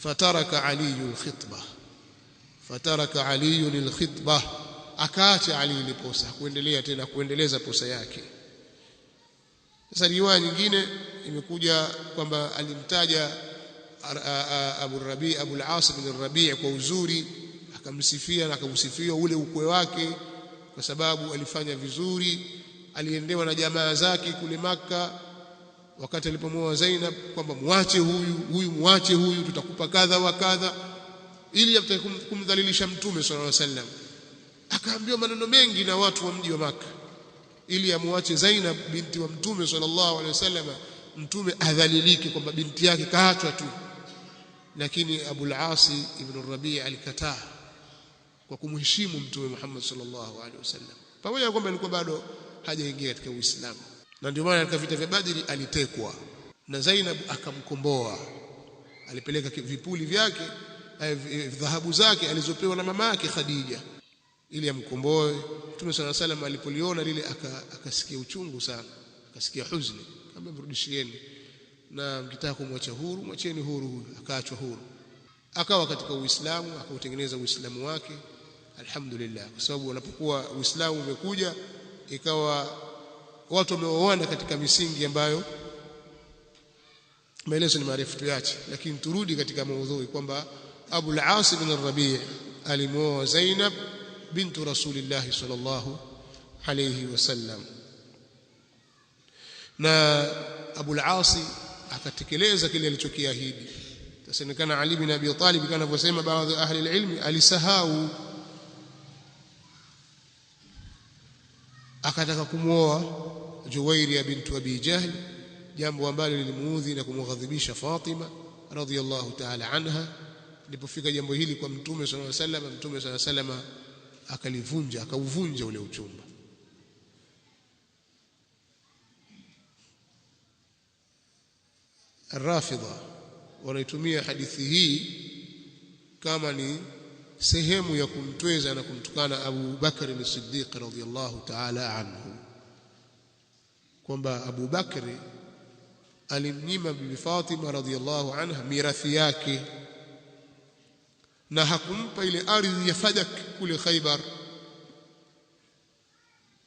fataraka Ali al-khitbah, akaacha Ali ile posa, kuendelea tena kuendeleza posa yake. Sasa riwaya nyingine imekuja kwamba alimtaja Abu al-As bin Rabi' kwa uzuri, akamsifia na akamsifia ule ukwe wake kwa sababu alifanya vizuri. Aliendewa na jamaa zake kule Makka wakati alipomwoa Zainab kwamba muache muache huyu, tutakupa kadha wa kadha, ili kumdhalilisha Mtume sallallahu alaihi wasallam. Akaambiwa maneno mengi na watu wa mji wa Makka ili amuache Zainab binti wa Mtume sallallahu alaihi wasallam, Mtume adhalilike kwamba binti yake kaachwa tu. Lakini Abu al-As ibn Rabi' alikataa kwa kumheshimu Mtume Muhammad sallallahu alaihi wasallam, pamoja na kwamba alikuwa bado hajaingia katika Uislamu. Na ndio maana katika vita vya Badri alitekwa na Zainab akamkomboa, alipeleka vipuli vyake, dhahabu zake alizopewa na mama yake Khadija ili amkomboe. Mtume sallallahu alaihi wasallam alipoliona lile akasikia uchungu sana, akasikia huzuni, kama mrudishieni, na mkitaka kumwacha huru mwacheni huru huyu. Akaachwa huru, akawa katika Uislamu, akautengeneza Uislamu wake, alhamdulillah. Kwa sababu unapokuwa Uislamu umekuja ikawa watu wameoana katika misingi ambayo maelezo ni marefu tuache, lakini turudi katika maudhui kwamba Abu al-As bin Rabi' alimwoa Zainab bintu Rasulillah sallallahu alayhi wasallam, na Abu al-As akatekeleza kile alichokiahidi. Tasemekana Ali bin Abi Talib kama anavyosema baadhi ahli al-ilm, alisahau, akataka kumwoa Juwayriya bintu Abi Jahl, jambo ambalo lilimuudhi na kumghadhibisha Fatima radhiyallahu ta'ala anha. Lipofika jambo hili kwa Mtume sallallahu alaihi wasallam, Mtume sallallahu alaihi wasallam akauvunja ule uchumba. Ar-Rafidha wanaitumia hadithi hii kama ni sehemu ya kumtweza na kumtukana Abu Bakr as-Siddiq radhiyallahu ta'ala anhu, kwamba Abu Bakr alimnyima Bibi Fatima radhiyallahu anha mirathi yake na hakumpa ile ardhi ya Fadak kule Khaybar.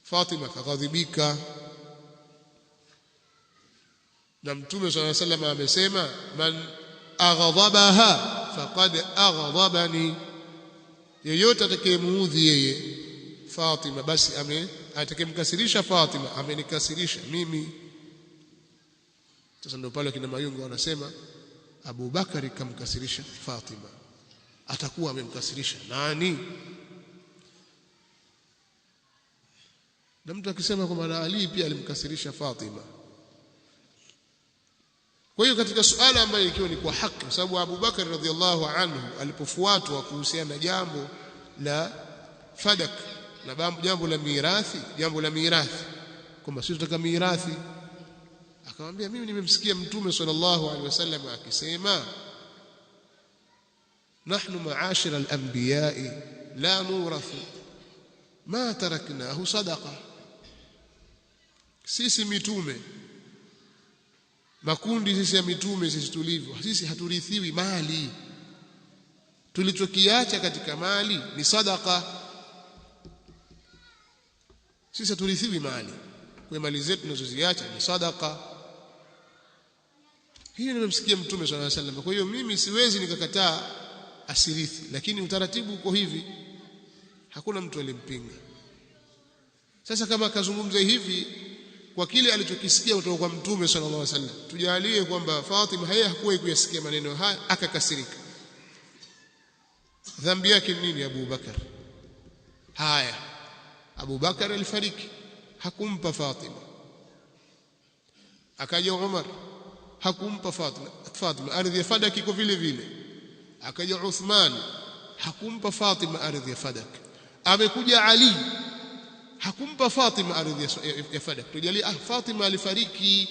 Fatima kaghadhibika, na Mtume sallallahu alayhi wasallam amesema, man aghadabaha faqad aghdabani, yeyote atakayemuudhi yeye Fatima basi atakayemkasirisha Fatima amenikasirisha mimi. Sasa ndio pale kina Mayungu wanasema Abu Bakari kamkasirisha Fatima, atakuwa amemkasirisha nani? Na mtu akisema kwamba Ali pia alimkasirisha Fatima. Kwa hiyo katika suala ambayo ikiwa ni kwa haki, kwa sababu Abu Bakar radhiallahu anhu alipofuatwa kuhusiana na jambo la Fadak na jambo la mirathi kwamba sisi tutaka mirathi, akamwambia mimi nimemsikia Mtume sallallahu alaihi wasallam akisema, nahnu ma'ashira al-anbiya'i la nurathu ma taraknahu sadaqa, sisi mitume, makundi sisi ya mitume, sisi tulivyo, sisi haturithiwi mali, tulichokiacha katika mali ni sadaqa. Sisi haturithiwi mali, kwa mali zetu tunazoziacha ni sadaqa. Hiyo nimemsikia Mtume sallallahu alaihi wasallam. Kwa hiyo mimi siwezi nikakataa asirithi, lakini utaratibu uko hivi, hakuna mtu alimpinga. Sasa kama akazungumza hivi kwa kile alichokisikia kutoka kwa Mtume sallallahu alaihi wasallam, tujalie kwamba Fatima hakuwahi kuyasikia maneno haya akakasirika, dhambi yake nini? Abu Bakar. Haya, Abu Bakar alifariki, hakumpa Fatima. Akaja Umar, hakumpa Fatima ardhi ya Fadak iko vile vile. Akaja Uthman, hakumpa Fatima ardhi ya Fadak. Amekuja Ali, hakumpa Fatima ardhi ya Fadak. Tujalie Fatima alifariki,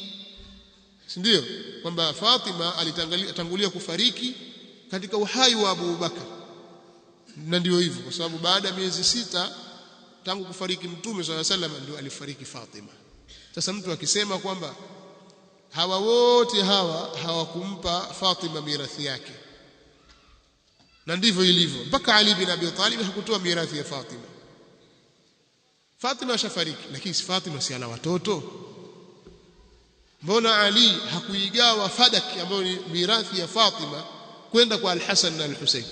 si ndio? Kwamba Fatima alitangulia kufariki katika uhai wa Abu Bakar, na ndio hivyo, kwa sababu baada ya miezi 6 tangu kufariki Mtume sallallahu alaihi wasallam ndio alifariki Fatima. Sasa mtu akisema kwamba hawa wote hawa hawakumpa Fatima mirathi yake, na ndivyo ilivyo. Mpaka Ali bin Abi Talib hakutoa mirathi ya Fatima. Fatima ashafariki, lakini si Fatima si ana watoto? Mbona Ali hakuigawa Fadak ambayo ni mirathi ya Fatima kwenda kwa Al-Hasan na Al-Husayn?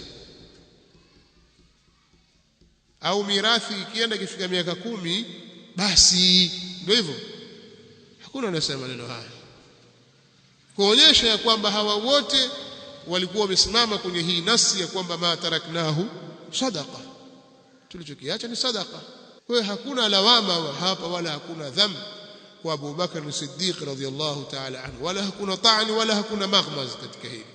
Au mirathi ikienda kifika miaka 10 basi ndio hivyo? Hakuna anasema neno haya, kuonyesha ya kwamba hawa wote walikuwa wamesimama kwenye hii nasi ya kwamba ma taraknahu sadaqa, tulichokiacha ni sadaqa. Kwa hiyo hakuna lawama hapa wala hakuna dhambi kwa Abu Bakar as-Siddiq radhiyallahu ta'ala anhu, wala hakuna ta'ni wala hakuna maghmaz katika hili.